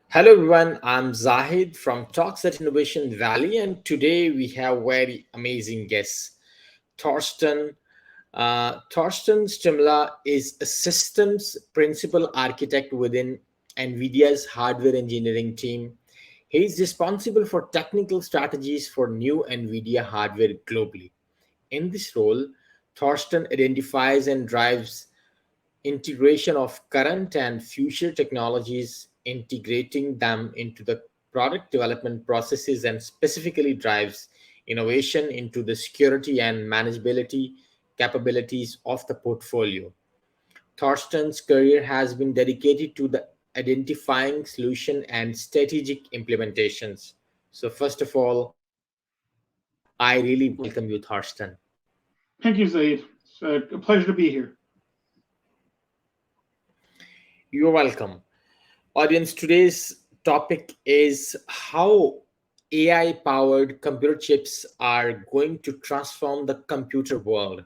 Hello everyone, I'm Zahid from Talks at Innovation Valley, and today we have very amazing guests. Thorsten. Thorsten Stremlau is a systems principal architect within NVIDIA's hardware engineering team. He is responsible for technical strategies for new NVIDIA hardware globally. In this role, Thorsten identifies and drives integration of current and future technologies, integrating them into the product development processes, and specifically drives innovation into the security and manageability capabilities of the portfolio. Thorsten's career has been dedicated to the identifying solution and strategic implementations. So first of all, I really welcome you, Thorsten. Thank you, Zaid. It's a pleasure to be here. You're welcome. Audience, today's topic is how AI powered computer chips are going to transform the computer world.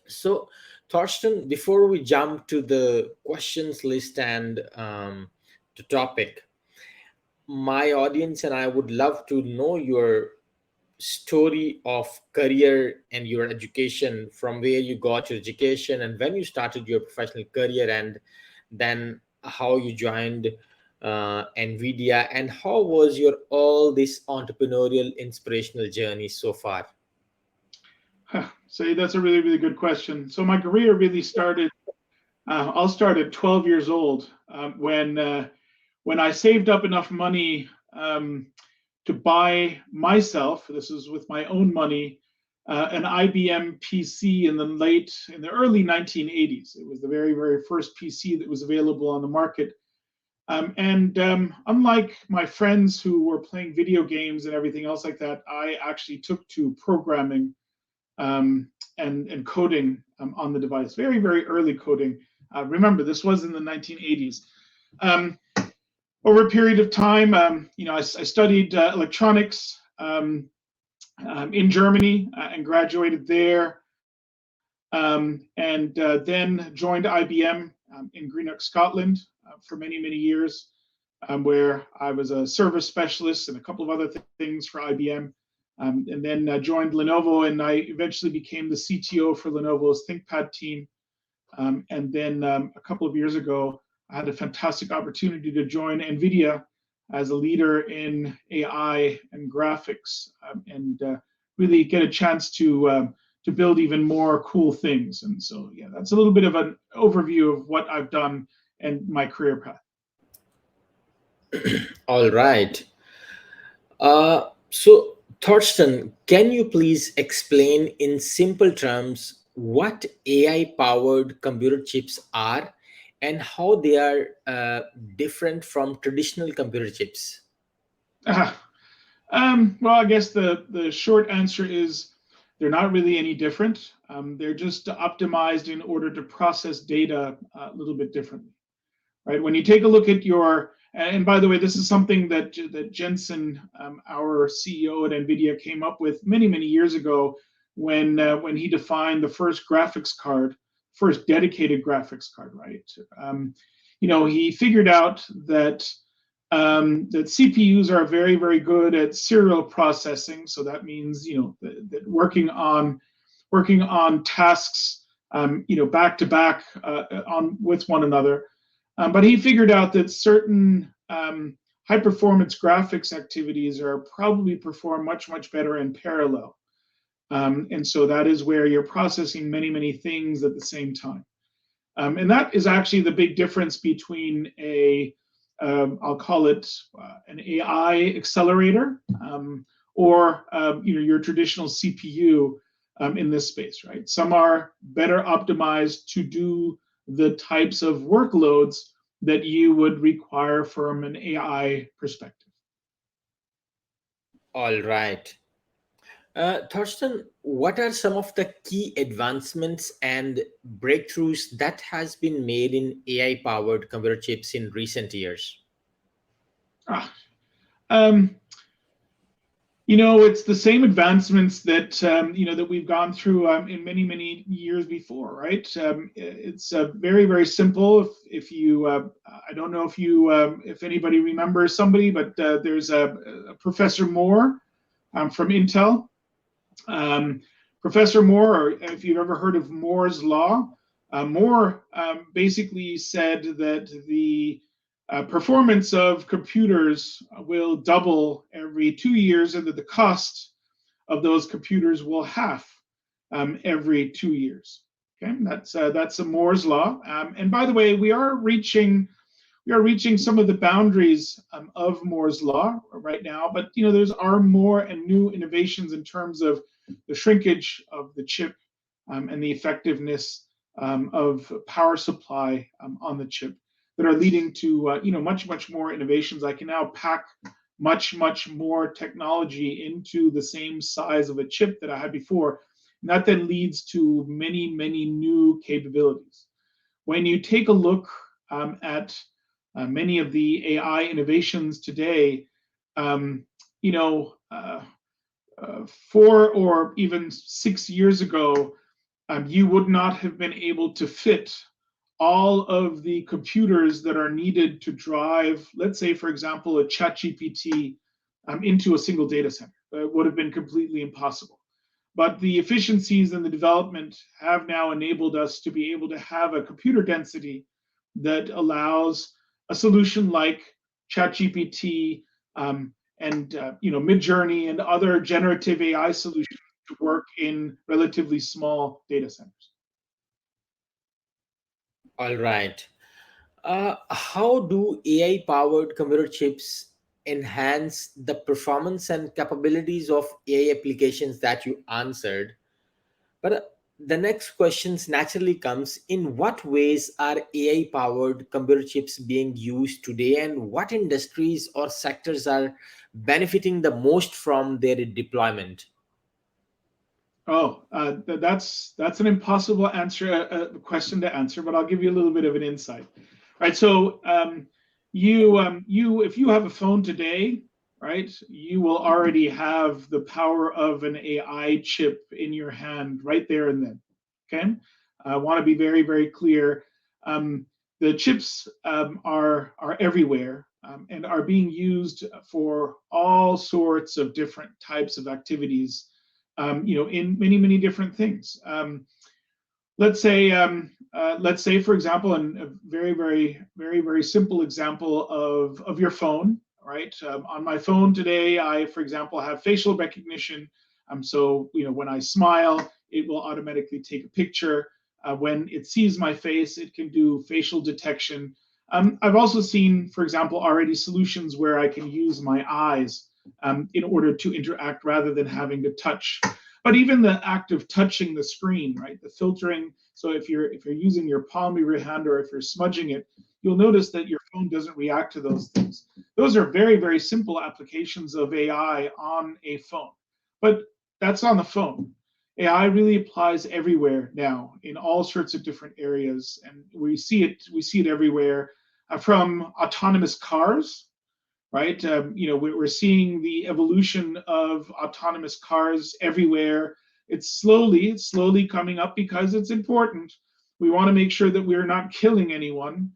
So, Thorsten, before we jump to the questions list and the topic, my audience and I would love to know your story of career and your education, from where you got your education and when you started your professional career, and then how you joined NVIDIA, and how was your all this entrepreneurial inspirational journey so far. So that's a really, really good question. So my career really started. I'll start at 12 years old when I saved up enough money to buy myself. This is with my own money. An IBM PC in the early 1980s. It was the very, very first PC that was available on the market. And unlike my friends who were playing video games and everything else like that, I actually took to programming and coding on the device. Very, very early coding. Remember, this was in the 1980s. Um, Over a period of time, I studied electronics in Germany and graduated there, and then joined IBM in Greenock, Scotland, for many, many years, where I was a service specialist and a couple of other things for IBM. And then joined Lenovo, and I eventually became the CTO for Lenovo's ThinkPad team. And then a couple of years ago, I had a fantastic opportunity to join NVIDIA as a leader in AI and graphics, and really get a chance to build even more cool things. And so, yeah, that's a little bit of an overview of what I've done and my career path. All right. So, Thorsten, can you please explain in simple terms what AI powered computer chips are and how they are different from traditional computer chips? Uh, well, I guess the short answer is they're not really any different. They're just optimized in order to process data a little bit differently, right? When you take a look at and by the way, this is something that Jensen, our CEO at NVIDIA, came up with many, many years ago when he defined the first dedicated graphics card, right? He figured out that CPUs are very, very good at serial processing. So that means that working on tasks back to back on with one another. But he figured out that certain high performance graphics activities are probably performed much, much better in parallel. And so that is where you're processing many, many things at the same time. And that is actually the big difference between I'll call it an AI accelerator, or your traditional CPU in this space, right? Some are better optimized to do the types of workloads that you would require from an AI perspective. All right. Thorsten, what are some of the key advancements and breakthroughs that has been made in AI powered computer chips in recent years? Ah, um, It's the same advancements that that we've gone through in many years before, right? It's very very simple. If you, I don't know if anybody remembers somebody, but there's a Professor Moore from Intel. Um, Professor Moore, or if you've ever heard of Moore's law, Moore basically said that the performance of computers will double every 2 years, and that the cost of those computers will half every 2 years. Okay, that's a Moore's law. And by the way, we are reaching some of the boundaries of Moore's law right now, but there's are more and new innovations in terms of the shrinkage of the chip and the effectiveness of power supply on the chip that are leading to much more innovations. I can now pack much more technology into the same size of a chip that I had before, and that then leads to many new capabilities. When you take a look at many of the AI innovations today, um, you know, uh, 4 or even 6 years ago, you would not have been able to fit all of the computers that are needed to drive, let's say, for example, a ChatGPT into a single data center. It would have been completely impossible. But the efficiencies and the development have now enabled us to be able to have a computer density that allows a solution like ChatGPT and Midjourney and other generative AI solutions to work in relatively small data centers. All right. How do AI powered computer chips enhance the performance and capabilities of AI applications that you answered? But the next questions naturally comes, in what ways are AI powered computer chips being used today, and what industries or sectors are benefiting the most from their deployment? Oh, that's an impossible question to answer, but I'll give you a little bit of an insight. Right. So you if you have a phone today, right, you will already have the power of an AI chip in your hand right there and then. Okay. I want to be very very clear. The chips are everywhere and are being used for all sorts of different types of activities in many different things. Let's say, for example, and a very simple example of your phone, right? On my phone today, I, for example, have facial recognition. So when I smile, it will automatically take a picture. When it sees my face, it can do facial detection. I've also seen, for example, already solutions where I can use my eyes in order to interact rather than having to touch. But even the act of touching the screen, right? The filtering. So if you're using your palm of your hand or if you're smudging it, you'll notice that your phone doesn't react to those things. Those are very simple applications of AI on a phone. But that's on the phone. AI really applies everywhere now in all sorts of different areas, and we see it everywhere, from autonomous cars, right? We're seeing the evolution of autonomous cars everywhere. It's slowly coming up because it's important. We want to make sure that we're not killing anyone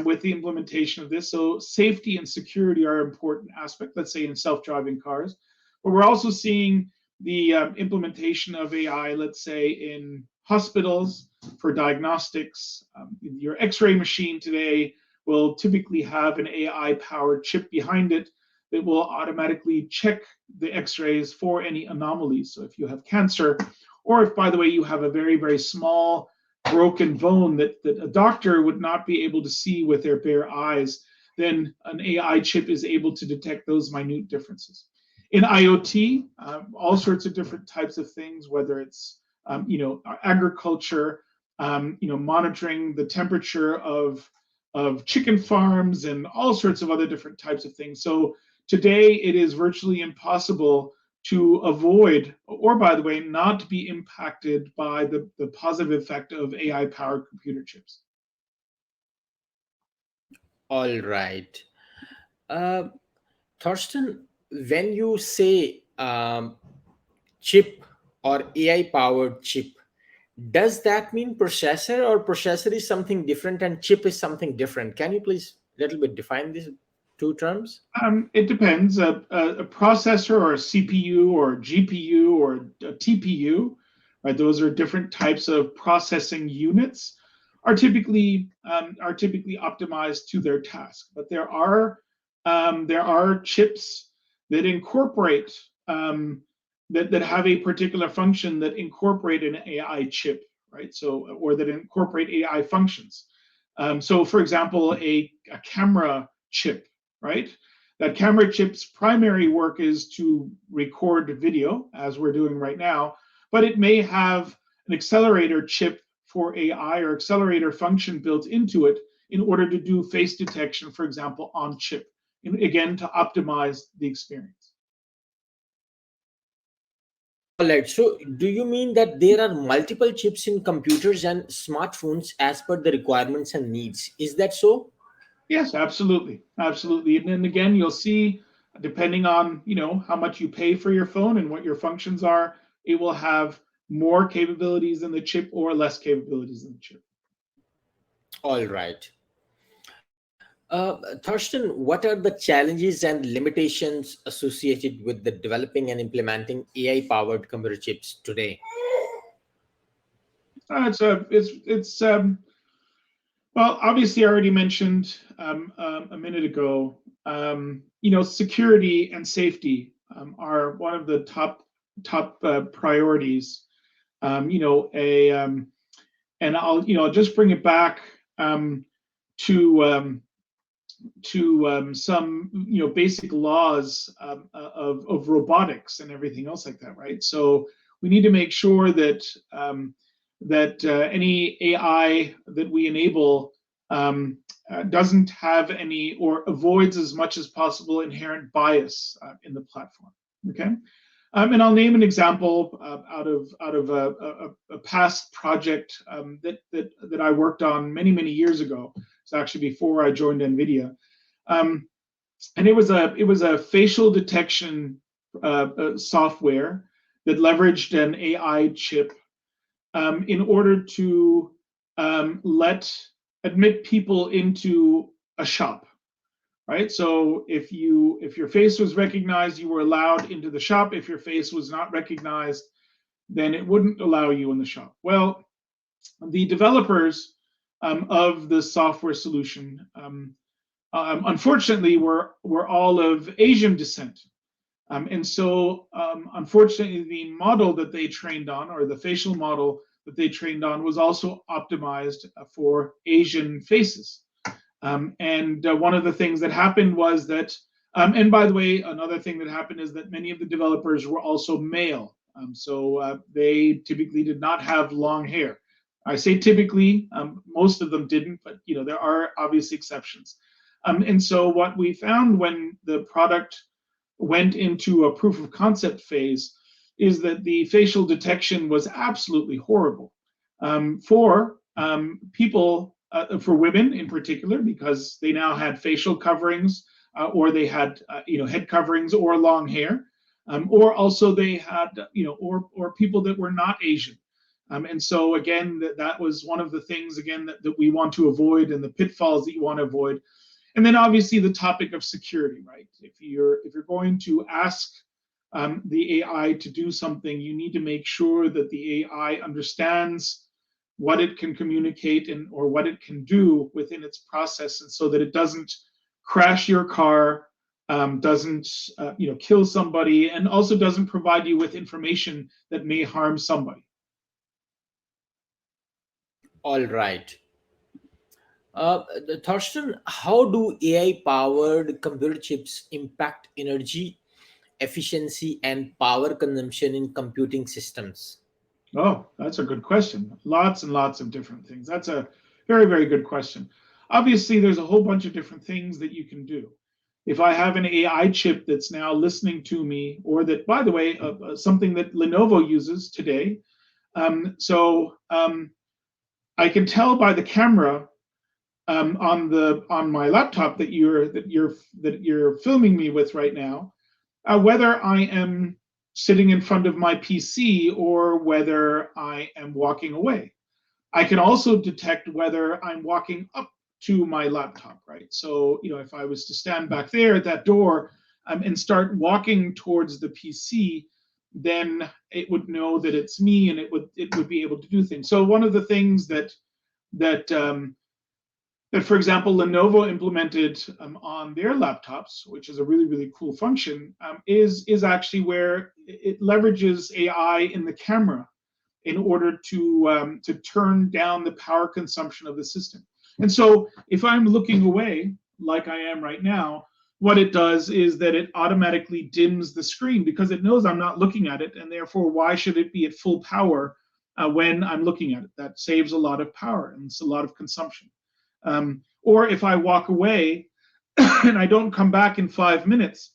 with the implementation of this. So safety and security are important aspects, let's say in self-driving cars. But we're also seeing the implementation of AI, let's say in hospitals for diagnostics. Your X-ray machine today will typically have an AI powered chip behind it that will automatically check the x rays for any anomalies. So if you have cancer, or if, by the way, you have a very small broken bone that a doctor would not be able to see with their bare eyes, then an AI chip is able to detect those minute differences. In IoT, all sorts of different types of things, whether it's agriculture, monitoring the temperature of chicken farms and all sorts of other different types of things. So today it is virtually impossible to avoid, or by the way, not be impacted by the positive effect of AI powered computer chips. All right. Uh, Thorsten, when you say um, chip or AI powered chip, does that mean processor, or processor is something different and chip is something different? Can you please little bit define these two terms? It depends. A processor or a CPU or GPU or a TPU, right? Those are different types of processing units. Are typically optimized to their task, but there are chips that incorporate that have a particular function that incorporate an AI chip, right? So or that incorporate AI functions. So, for example, a camera chip, right? That camera chip's primary work is to record video, as we're doing right now, but it may have an accelerator chip for AI or accelerator function built into it in order to do face detection, for example, on chip, and again, to optimize the experience. All right. So, do you mean that there are multiple chips in computers and smartphones as per the requirements and needs? Is that so? Yes, absolutely, absolutely. And then again, you'll see, depending on how much you pay for your phone and what your functions are, it will have more capabilities in the chip or less capabilities in the chip. All right. Thorsten, what are the challenges and limitations associated with the developing and implementing AI powered computer chips today? It's well, obviously, I already mentioned a minute ago. Security and safety are one of the top priorities. You know, a and I'll just bring it back to some basic laws of robotics and everything else like that, right? So we need to make sure that any AI that we enable doesn't have any or avoids as much as possible inherent bias in the platform. Okay. And I'll name an example out of a past project that I worked on many years ago. It's actually before I joined NVIDIA, and it was a facial detection software that leveraged an AI chip in order to admit people into a shop, right? So if your face was recognized, you were allowed into the shop. If your face was not recognized, then it wouldn't allow you in the shop. Well, the developers of the software solution, unfortunately, were all of Asian descent. And so, unfortunately, the model that they trained on, or the facial model that they trained on, was also optimized for Asian faces. And one of the things that happened was that, and by the way, another thing that happened is that many of the developers were also male. So they typically did not have long hair. I say typically, most of them didn't, but there are obvious exceptions. And so what we found when the product went into a proof of concept phase is that the facial detection was absolutely horrible for people, for women in particular, because they now had facial coverings or they had head coverings or long hair, or also they had or people that were not Asian. And so again, that was one of the things again that we want to avoid, and the pitfalls that you want to avoid. And then obviously the topic of security, right? If you're going to ask the AI to do something, you need to make sure that the AI understands what it can communicate or what it can do within its process, and so that it doesn't crash your car, doesn't kill somebody, and also doesn't provide you with information that may harm somebody. All right. Thorsten, how do AI powered computer chips impact energy efficiency and power consumption in computing systems? Oh, that's a good question. Lots and lots of different things. That's a very good question. Obviously, there's a whole bunch of different things that you can do. If I have an AI chip that's now listening to me, or that, by the way, something that Lenovo uses today, so I can tell by the camera on my laptop that you're filming me with right now, whether I am sitting in front of my PC or whether I am walking away. I can also detect whether I'm walking up to my laptop, right? So, if I was to stand back there at that door and start walking towards the PC, then it would know that it's me, and it would be able to do things. So one of the things that, for example, Lenovo implemented on their laptops, which is a really, really cool function, is actually where it leverages AI in the camera in order to turn down the power consumption of the system. And so if I'm looking away, like I am right now, what it does is that it automatically dims the screen because it knows I'm not looking at it, and therefore why should it be at full power when I'm looking at it? That saves a lot of power and it's a lot of consumption. Or if I walk away and I don't come back in 5 minutes,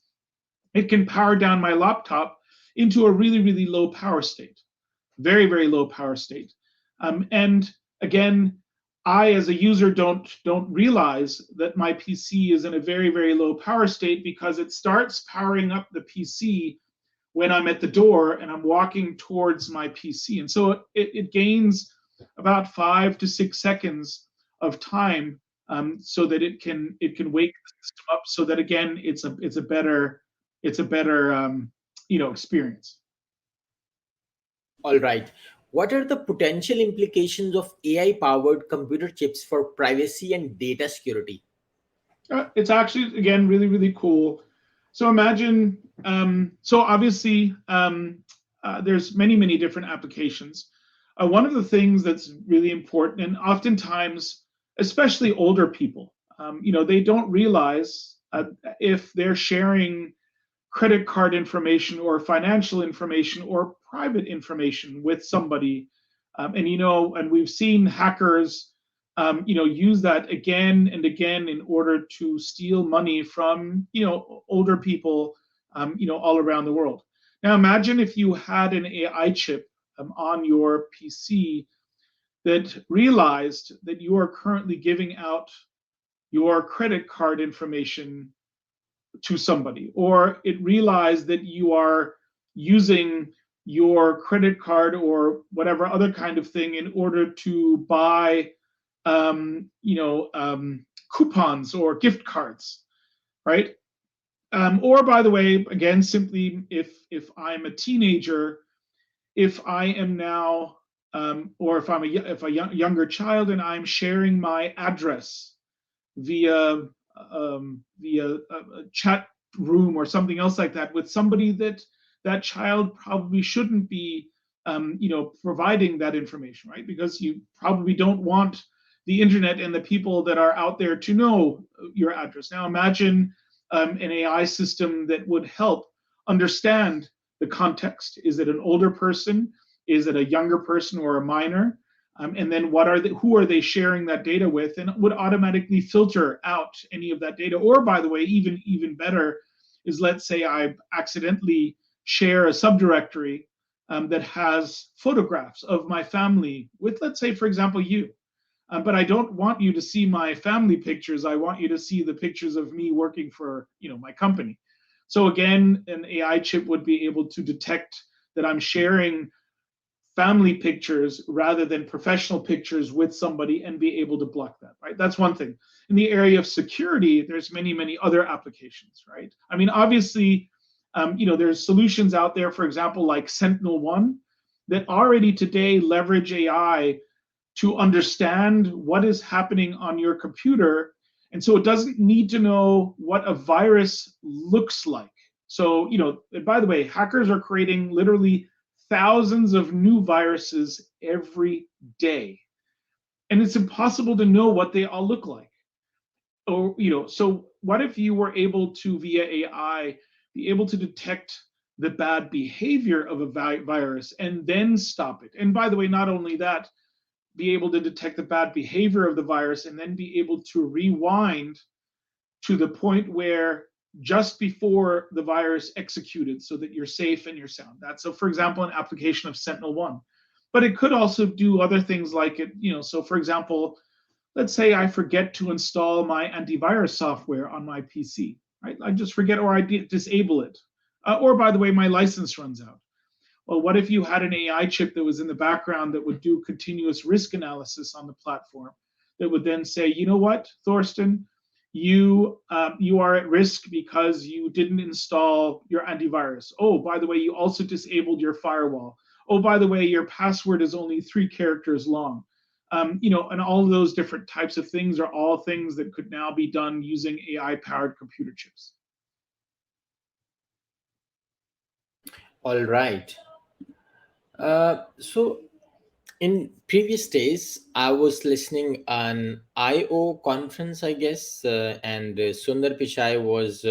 it can power down my laptop into a really, really low power state, very, very low power state. And again, I as a user don't realize that my PC is in a very, very low power state because it starts powering up the PC when I'm at the door and I'm walking towards my PC. And so it gains about 5 to 6 seconds of time so that it can wake the system up, so that again it's a better experience. All right. What are the potential implications of AI powered computer chips for privacy and data security? It's actually, again, really, really cool. So imagine, so obviously, there's many, many different applications. One of the things that's really important, and oftentimes, especially older people, they don't realize if they're sharing credit card information or financial information or private information with somebody. And we've seen hackers use that again and again in order to steal money from, older people, all around the world. Now, imagine if you had an AI chip on your PC that realized that you are currently giving out your credit card information to somebody, or it realized that you are using your credit card or whatever other kind of thing in order to buy coupons or gift cards, right? Or by the way, again, simply if I'm a teenager, if I am now, or if I'm a younger child and I'm sharing my address via a chat room or something else like that with somebody that child probably shouldn't be, providing that information, right? Because you probably don't want the internet and the people that are out there to know your address. Now imagine an AI system that would help understand the context. Is it an older person? Is it a younger person or a minor? And then who are they sharing that data with, and it would automatically filter out any of that data. Or by the way, even better is, let's say I accidentally share a subdirectory that has photographs of my family with, let's say, for example, you. But I don't want you to see my family pictures. I want you to see the pictures of me working for, my company. So again, an AI chip would be able to detect that I'm sharing family pictures rather than professional pictures with somebody and be able to block that, right? That's one thing. In the area of security, there's many, many other applications, right? I mean, obviously, there's solutions out there, for example, like Sentinel-1, that already today leverage AI to understand what is happening on your computer. And so it doesn't need to know what a virus looks like. So, by the way, hackers are creating literally thousands of new viruses every day. And it's impossible to know what they all look like. Or, so what if you were able to, via AI, be able to detect the bad behavior of a virus and then stop it? And by the way, not only that, be able to detect the bad behavior of the virus and then be able to rewind to the point where just before the virus executed, so that you're safe and you're sound. That's, so for example, an application of Sentinel-1. But it could also do other things like it, so for example, let's say I forget to install my antivirus software on my PC, right? I just forget, or I disable it. Or by the way, my license runs out. Well, what if you had an AI chip that was in the background that would do continuous risk analysis on the platform, that would then say, you know what, Thorsten, you are at risk because you didn't install your antivirus. Oh, by the way, you also disabled your firewall. Oh, by the way, your password is only 3 characters long. And all of those different types of things are all things that could now be done using AI-powered computer chips. All right. So in previous days, I was listening an IO conference, I guess, and Sundar Pichai was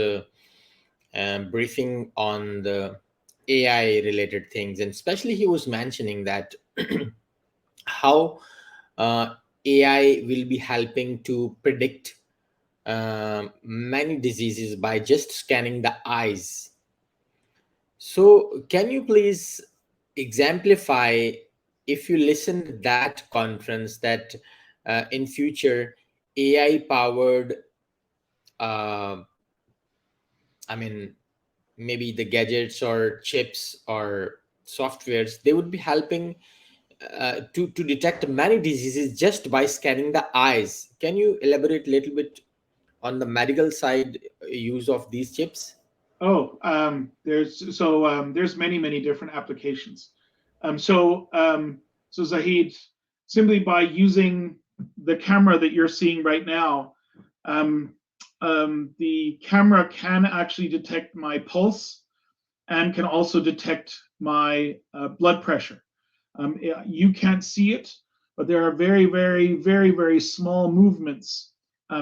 briefing on the AI related things, and especially he was mentioning that how uh, AI will be helping to predict many diseases by just scanning the eyes. So, can you please exemplify, if you listen to that conference, that in future AI powered, uh, I mean, maybe the gadgets or chips or softwares, they would be helping to detect many diseases just by scanning the eyes. Can you elaborate a little bit on the medical side use of these chips? Oh, there's many different applications. So Zahid, simply by using the camera that you're seeing right now, um, the camera can actually detect my pulse and can also detect my blood pressure. You can't see it, but there are very small movements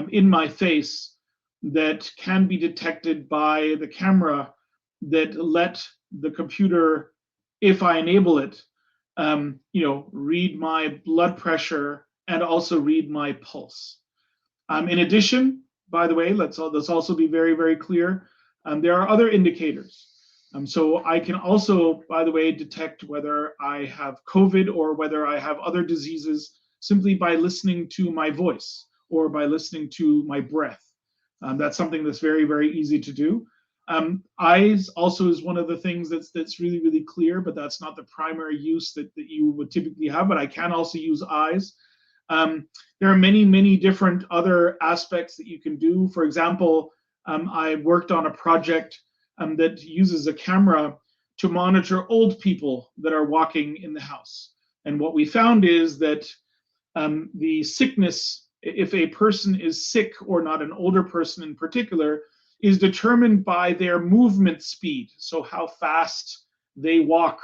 in my face that can be detected by the camera that let the computer, if I enable it, read my blood pressure and also read my pulse. In addition, by the way, let's also be very clear. There are other indicators. So I can also, by the way, detect whether I have COVID or whether I have other diseases simply by listening to my voice or by listening to my breath. That's something that's very easy to do. Eyes also is one of the things that's really clear, but that's not the primary use that you would typically have. But I can also use eyes. There are many different other aspects that you can do. For example, I worked on a project that uses a camera to monitor old people that are walking in the house. And what we found is that the sickness, if a person is sick or not, an older person in particular, is determined by their movement speed. So how fast they walk,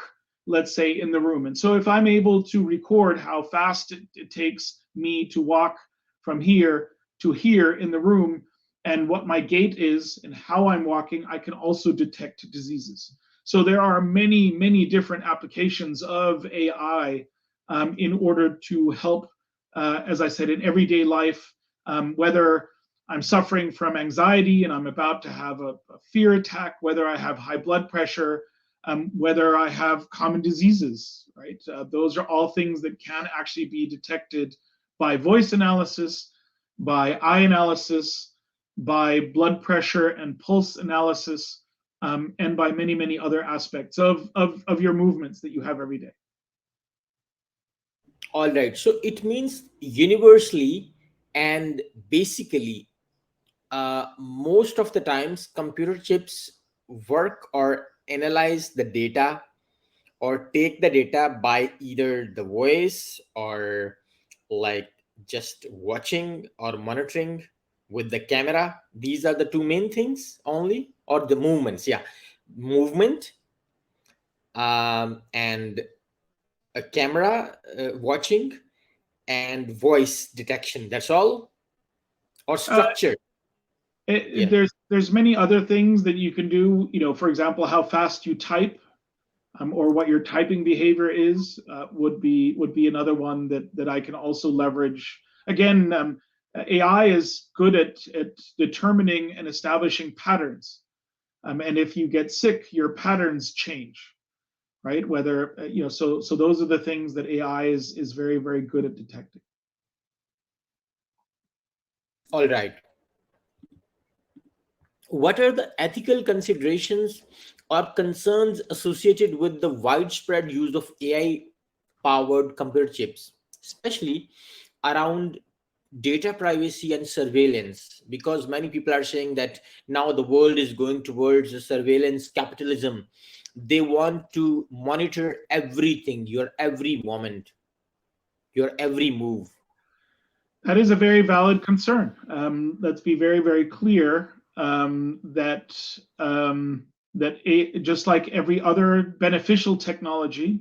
let's say, in the room. And so if I'm able to record how fast it takes me to walk from here to here in the room, and what my gait is and how I'm walking, I can also detect diseases. So there are many different applications of AI in order to help, as I said, in everyday life, whether I'm suffering from anxiety and I'm about to have a fear attack, whether I have high blood pressure, whether I have common diseases, right? Those are all things that can actually be detected by voice analysis, by eye analysis, by blood pressure and pulse analysis, and by many other aspects of your movements that you have every day. All right. So it means universally and basically, most of the times, computer chips work or analyze the data or take the data by either the voice or like just watching or monitoring with the camera. These are the two main things only, or the movements. Yeah, movement, and a camera watching and voice detection. That's all, or Uh, structure. Yeah. there's many other things that you can do. For example, how fast you type, or what your typing behavior is, would be another one that I can also leverage. Again, AI is good at determining and establishing patterns, and if you get sick, your patterns change, right? Whether so those are the things that AI is very good at detecting. All right. What are the ethical considerations or concerns associated with the widespread use of AI powered computer chips, especially around data privacy and surveillance? Because many people are saying that now the world is going towards the surveillance capitalism. They want to monitor everything, your every moment, your every move. That is a very valid concern. Let's be very, very clear that just like every other beneficial technology,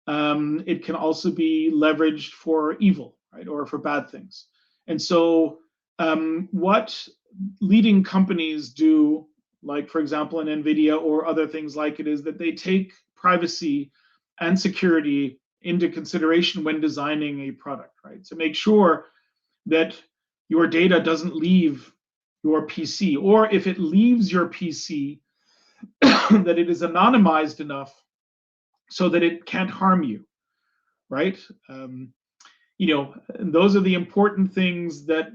it can also be leveraged for evil, right, or for bad things. And so, what leading companies do, like for example in NVIDIA or other things like it, is that they take privacy and security into consideration when designing a product, right? To make sure that your data doesn't leave your PC, or if it leaves your PC, that it is anonymized enough so that it can't harm you, right? Those are the important things that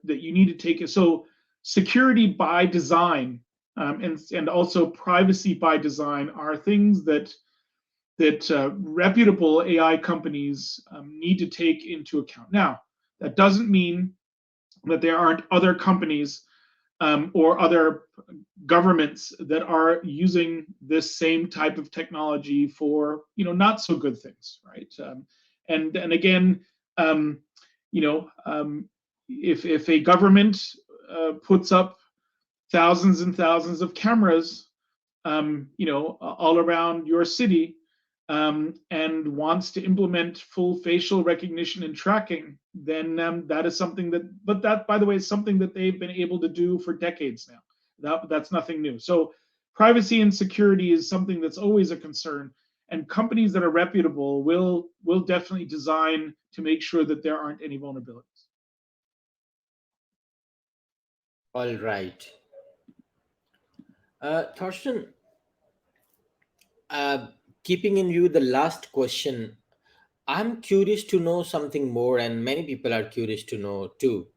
you need to take. So security by design, and also privacy by design are things that reputable AI companies need to take into account. Now, that doesn't mean that there aren't other companies or other governments that are using this same type of technology for not so good things, right? And again, um, you know, if a government puts up thousands and thousands of cameras, all around your city, and wants to implement full facial recognition and tracking, then that is something but that, by the way, is something that they've been able to do for decades now. That's nothing new. So privacy and security is something that's always a concern, and companies that are reputable will definitely design to make sure that there aren't any vulnerabilities. All right. Thorsten, uh, keeping in view the last question, I'm curious to know something more, and many people are curious to know too.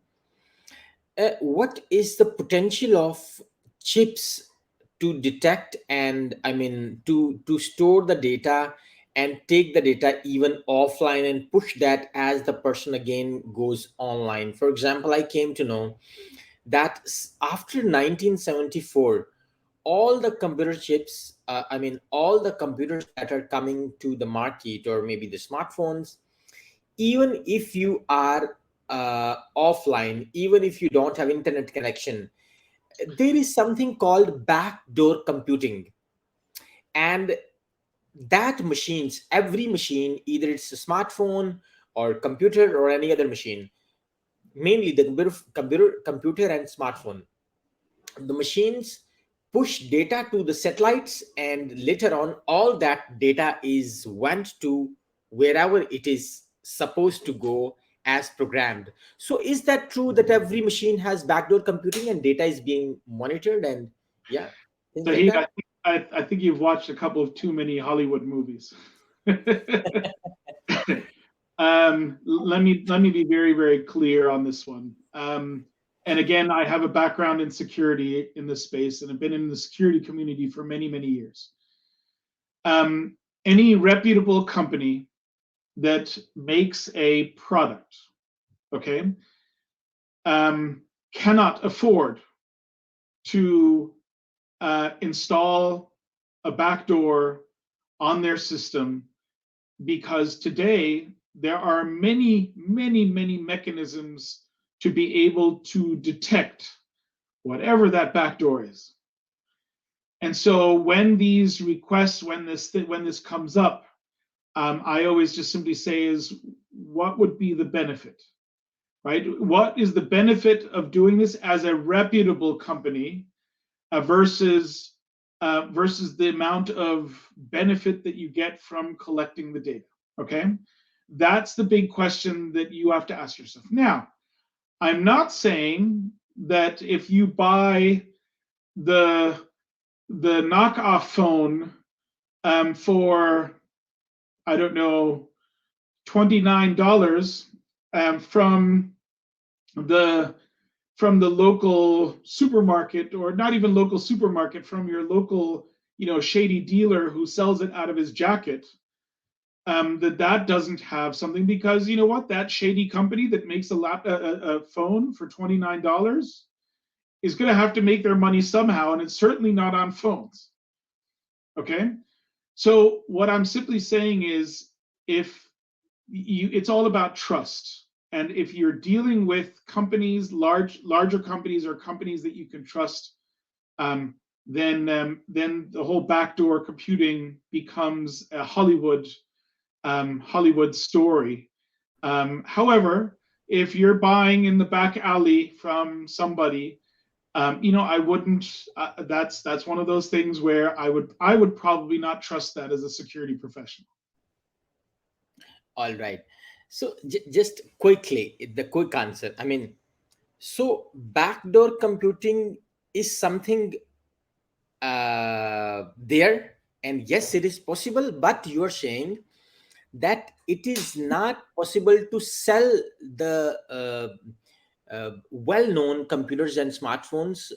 What is the potential of chips to detect and, I mean, to store the data and take the data even offline and push that as the person again goes online? For example, I came to know that after 1974, all the computer chips, I mean, all the computers that are coming to the market, or maybe the smartphones, even if you are offline, even if you don't have internet connection, there is something called backdoor computing. And that machines, every machine, either it's a smartphone or computer or any other machine, mainly the computer and smartphone, the machines push data to the satellites, and later on all that data is went to wherever it is supposed to go as programmed. So is that true that every machine has backdoor computing and data is being monitored, and yeah, things So like he, that? I think you've watched a couple of too many Hollywood movies. Let me be very, very clear on this one. And again, I have a background in security in this space, and have been in the security community for many, many years. Any reputable company that makes a product, okay, cannot afford to install a backdoor on their system, because today there are many, many, many mechanisms to be able to detect whatever that backdoor is. And so when these requests, when this comes up, I always just simply say is, what would be the benefit, right? What is the benefit of doing this as a reputable company versus the amount of benefit that you get from collecting the data? Okay, that's the big question that you have to ask yourself. Now, I'm not saying that if you buy the knockoff phone for, I don't know, $29 from the from the local supermarket, or not even local supermarket, from your local, shady dealer who sells it out of his jacket, that doesn't have something, because you know what, that shady company that makes a phone for $29 is going to have to make their money somehow, and it's certainly not on phones. Okay, so what I'm simply saying is, it's all about trust. And if you're dealing with companies, larger companies, or companies that you can trust, then the whole backdoor computing becomes a Hollywood story. However, if you're buying in the back alley from somebody, I wouldn't. That's one of those things where I would probably not trust that as a security professional. All right. So just quickly, the quick answer. I mean, so backdoor computing is something there, and yes, it is possible. But you are saying that it is not possible to sell the well-known computers and smartphones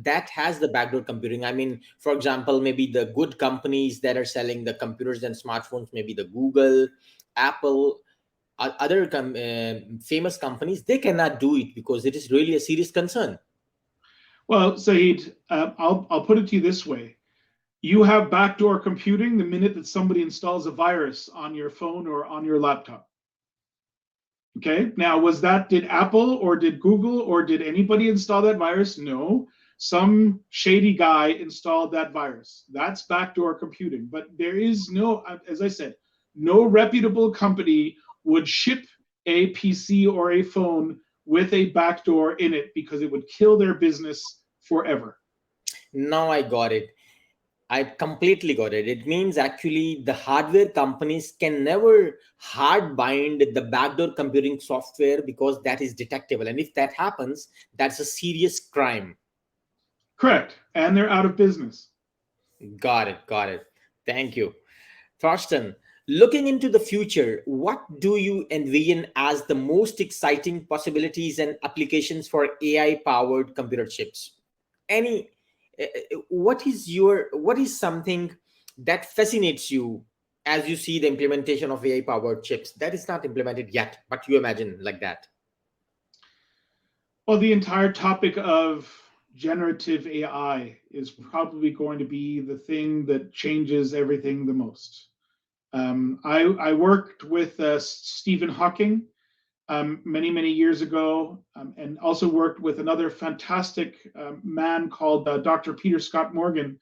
that has the backdoor computing. I mean, for example, maybe the good companies that are selling the computers and smartphones, maybe the Google, Apple, other famous companies, they cannot do it because it is really a serious concern. Well, Saeed, I'll put it to you this way: you have backdoor computing the minute that somebody installs a virus on your phone or on your laptop. Okay, now did Apple or did Google or did anybody install that virus? No, some shady guy installed that virus. That's backdoor computing. But there is no, as I said, no reputable company would ship a PC or a phone with a backdoor in it, because it would kill their business forever. Now I got it. I completely got it. It means actually the hardware companies can never hard bind the backdoor computing software because that is detectable. And if that happens, that's a serious crime. Correct. And they're out of business. Got it. Got it. Thank you. Thorsten, looking into the future, what do you envision as the most exciting possibilities and applications for AI powered computer chips? Any, what is something that fascinates you as you see the implementation of AI powered chips that is not implemented yet, but you imagine like that? Well, the entire topic of generative AI is probably going to be the thing that changes everything the most. I worked with Stephen Hawking many, many years ago, and also worked with another fantastic man called Dr. Peter Scott Morgan.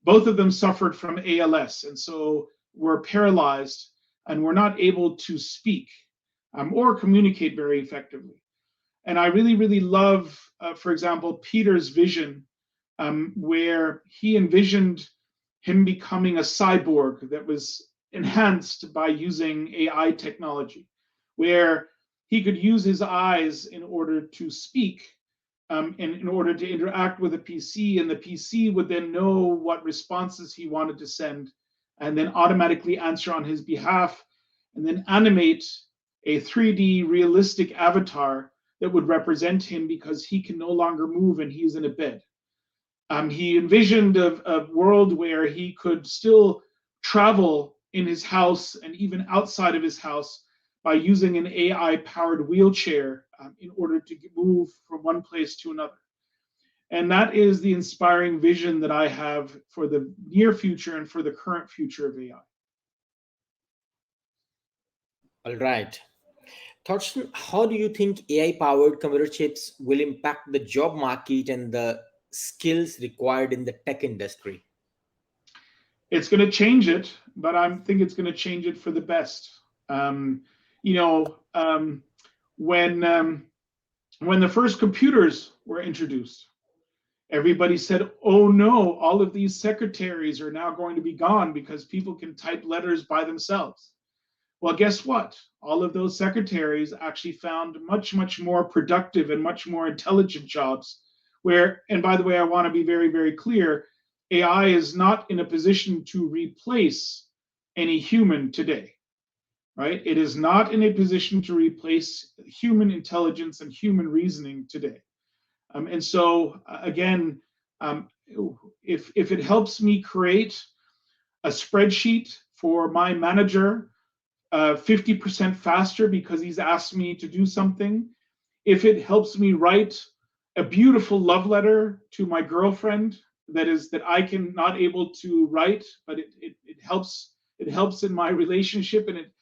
Both of them suffered from ALS, and so were paralyzed and were not able to speak or communicate very effectively. And I really, really love, for example, Peter's vision, where he envisioned him becoming a cyborg that was enhanced by using AI technology, where he could use his eyes in order to speak, and in order to interact with a PC, and the PC would then know what responses he wanted to send, and then automatically answer on his behalf, and then animate a 3D realistic avatar that would represent him, because he can no longer move and he's in a bed. He envisioned a world where he could still travel in his house and even outside of his house by using an AI powered wheelchair in order to move from one place to another. And that is the inspiring vision that I have for the near future and for the current future of AI. All right. Thorsten, how do you think AI powered computer chips will impact the job market and the skills required in the tech industry? It's going to change it, but I think it's going to change it for the best. Um, you know, when the first computers were introduced, everybody said, "Oh no, all of these secretaries are now going to be gone because people can type letters by themselves." Well, guess what? All of those secretaries actually found much, much more productive and much more intelligent jobs where, and by the way, I want to be very, very clear, AI is not in a position to replace any human today, right? It is not in a position to replace human intelligence and human reasoning today. And so again, if it helps me create a spreadsheet for my manager 50% faster because he's asked me to do something, if it helps me write a beautiful love letter to my girlfriend that I can not able to write, but it helps in my relationship, and it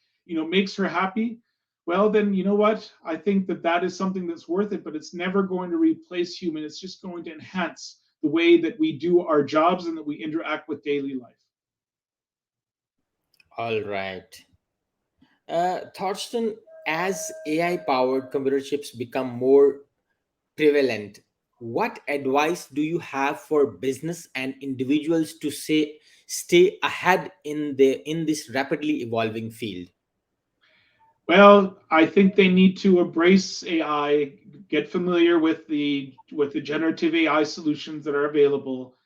makes her happy, well then you know what, I think that is something that's worth it, but it's never going to replace human. It's just going to enhance the way that we do our jobs and that we interact with daily life. All right. Thorsten, as AI powered computer chips become more prevalent, what advice do you have for business and individuals to stay ahead in this rapidly evolving field? Well, I think they need to embrace AI, get familiar with the generative AI solutions that are available,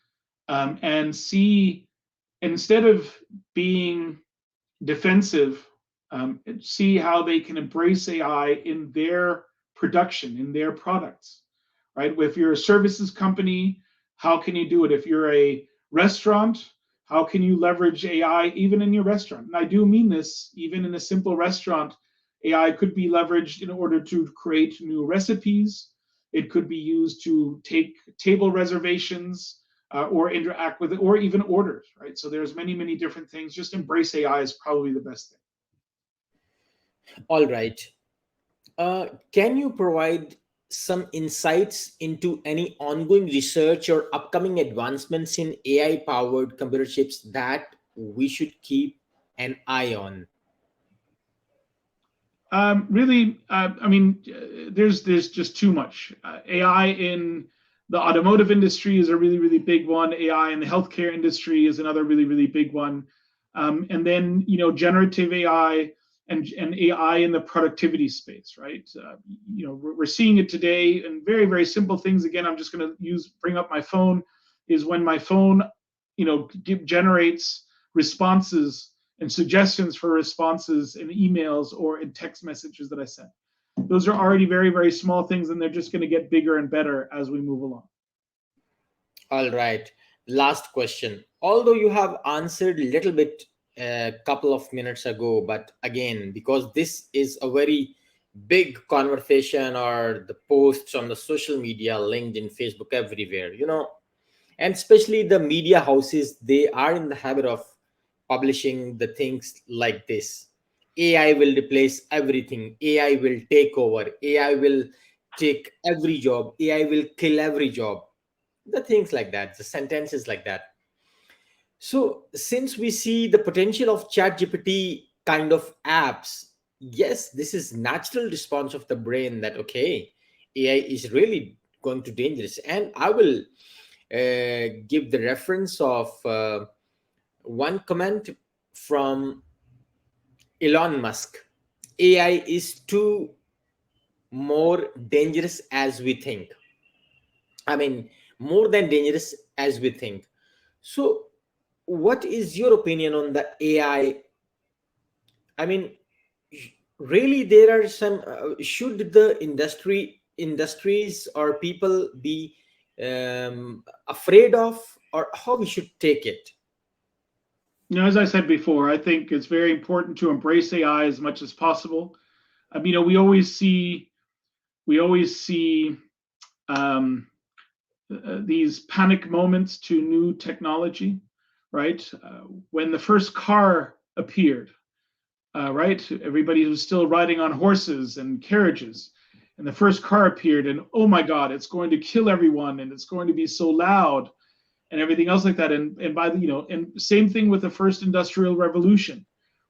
and see, instead of being defensive, see how they can embrace AI in their production, in their products, right? If you're a services company, how can you do it? If you're a restaurant, how can you leverage AI even in your restaurant? And I do mean this, even in a simple restaurant, AI could be leveraged in order to create new recipes. It could be used to take table reservations, or interact with it, or even orders, right? So there's many different things. Just embrace AI is probably the best thing. All right. Can you provide some insights into any ongoing research or upcoming advancements in AI powered computer chips that we should keep an eye on? Really, I mean, there's just too much. AI in the automotive industry is a really big one. AI in the healthcare industry is another really big one. And then generative AI and AI in the productivity space, right? We're seeing it today in very simple things. Again, I'm just going to bring up my phone. Is when my phone, generates responses and suggestions for responses in emails or in text messages that I send. Those are already very small things, and they're just going to get bigger and better as we move along. All right. Last question. Although you have answered a little bit a couple of minutes ago, but again, because this is a very big conversation, or the posts on the social media, LinkedIn, Facebook, everywhere, and especially the media houses, they are in the habit of publishing the things like this: AI will replace everything, AI will take over, AI will take every job, AI will kill every job, the things like that, the sentences like that. So since we see the potential of chat gpt kind of apps, yes, this is natural response of the brain that okay, AI is really going to dangerous. And I will give the reference of one comment from Elon Musk: AI is too more dangerous as we think. I mean, more than dangerous as we think. So what is your opinion on the AI? I mean, really, there are some should the industries or people be afraid of, or how we should take it? As I said before, I think it's very important to embrace AI as much as possible. We always see um, these panic moments to new technology, right? When the first car appeared, right? Everybody was still riding on horses and carriages, and the first car appeared, and oh my God, it's going to kill everyone, and it's going to be so loud, and everything else like that. And by the and same thing with the first industrial revolution,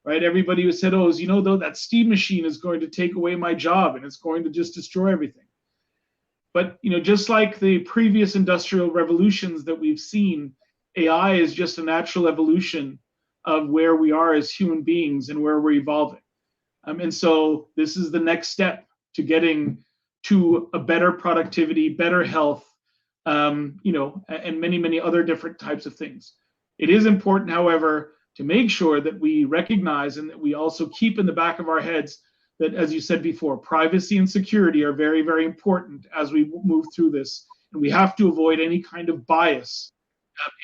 right? Everybody said, oh, though that steam machine is going to take away my job, and it's going to just destroy everything. But just like the previous industrial revolutions that we've seen, AI is just a natural evolution of where we are as human beings and where we're evolving. And so this is the next step to getting to a better productivity, better health, and many other different types of things. It is important, however, to make sure that we recognize and that we also keep in the back of our heads that, as you said before, privacy and security are very, very important as we move through this, and we have to avoid any kind of bias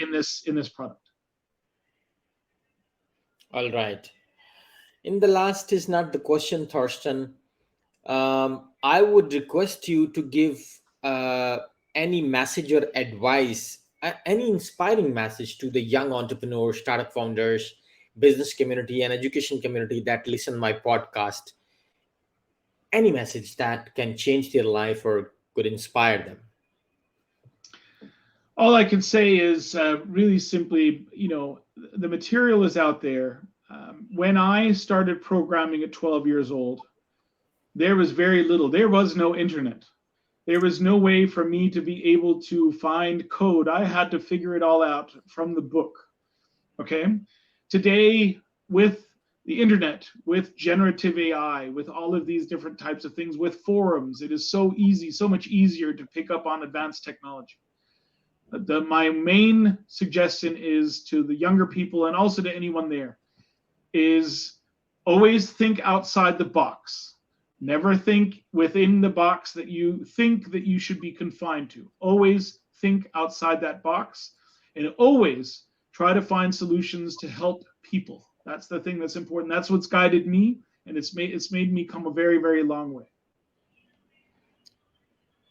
in this product. All right. In the last is not the question, Thorsten. I would request you to give any message or advice, any inspiring message to the young entrepreneurs, startup founders, business community, and education community that listen my podcast. Any message that can change their life or could inspire them. All I can say is really simply, the material is out there. When I started programming at 12 years old, there was very little. There was no internet. There was no way for me to be able to find code. I had to figure it all out from the book. Okay. Today, with the internet, with generative AI, with all of these different types of things, with forums, it is so easy, so much easier to pick up on advanced technology. My main suggestion is to the younger people and also to anyone there is always think outside the box. Never think within the box that you think that you should be confined to. Always think outside that box, and always try to find solutions to help people. That's the thing that's important. That's what's guided me, and it's made me come a very, very long way.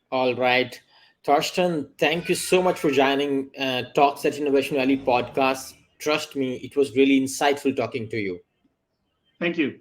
All right. Thorsten, thank you so much for joining Talks at Innovation Valley podcast. Trust me, it was really insightful talking to you. Thank you.